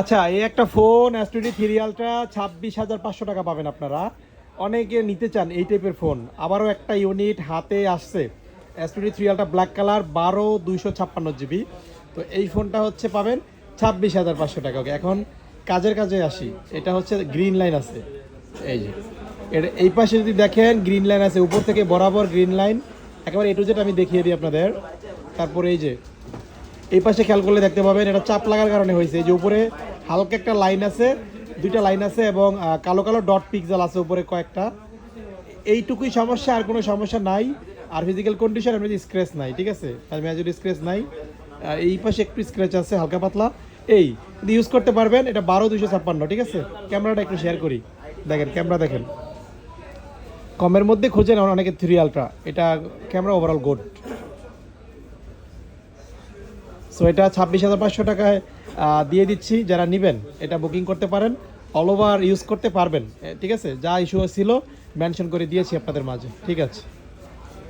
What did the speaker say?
আচ্ছা, এই একটা ফোন S23 আলট্রা 26,500 টাকা পাবেন আপনারা। অনেকে নিতে চান এই টাইপের ফোন। আবারও একটা ইউনিট হাতে আসছে, S23 ultra black colour 12 256 GB। তো এই ফোনটা হচ্ছে পাবেন 26,500 টাকা। ওকে, এখন কাজের কাজে আসি। এটা হচ্ছে গ্রিন লাইন আছে, এই যে এর এই পাশে যদি দেখেন গ্রিন লাইন আছে, উপর থেকে বরাবর গ্রিন লাইন একেবারে A to Z আমি দেখিয়ে দিই আপনাদের। তারপরে এই যে এই পাশে খেয়াল করলে দেখতে পাবেন এটা চাপ লাগার কারণে হয়েছে। এই যে উপরে হালকা একটা লাইন আছে, দুইটা লাইন আছে এবং কালো কালো ডট পিক্সেল আছে উপরে কয়েকটা। এইটুকুই সমস্যা, আর কোনো সমস্যা নাই। আর ফিজিক্যাল কন্ডিশন এমনি স্ক্র্যাচ নাই, ঠিক আছে, মেজর স্ক্র্যাচ নাই। এই পাশে একটু স্ক্র্যাচ আছে হালকা পাতলা, এই ইউজ করতে পারবেন। এটা 12 256, ঠিক আছে। ক্যামেরাটা একটু শেয়ার করি, দেখেন ক্যামেরা দেখেন, কমের মধ্যে খুঁজেন অনেকে 3 আলট্রা, এটা ক্যামেরা ওভারঅল গুড। সো এটা 26,500 টাকায় দিয়ে দিচ্ছি। যারা নেবেন এটা বুকিং করতে পারেন, অল ওভার ইউজ করতে পারবেন, ঠিক আছে। যা ইস্যু ছিল মেনশন করে দিয়েছি আপনাদের মাঝে, ঠিক আছে।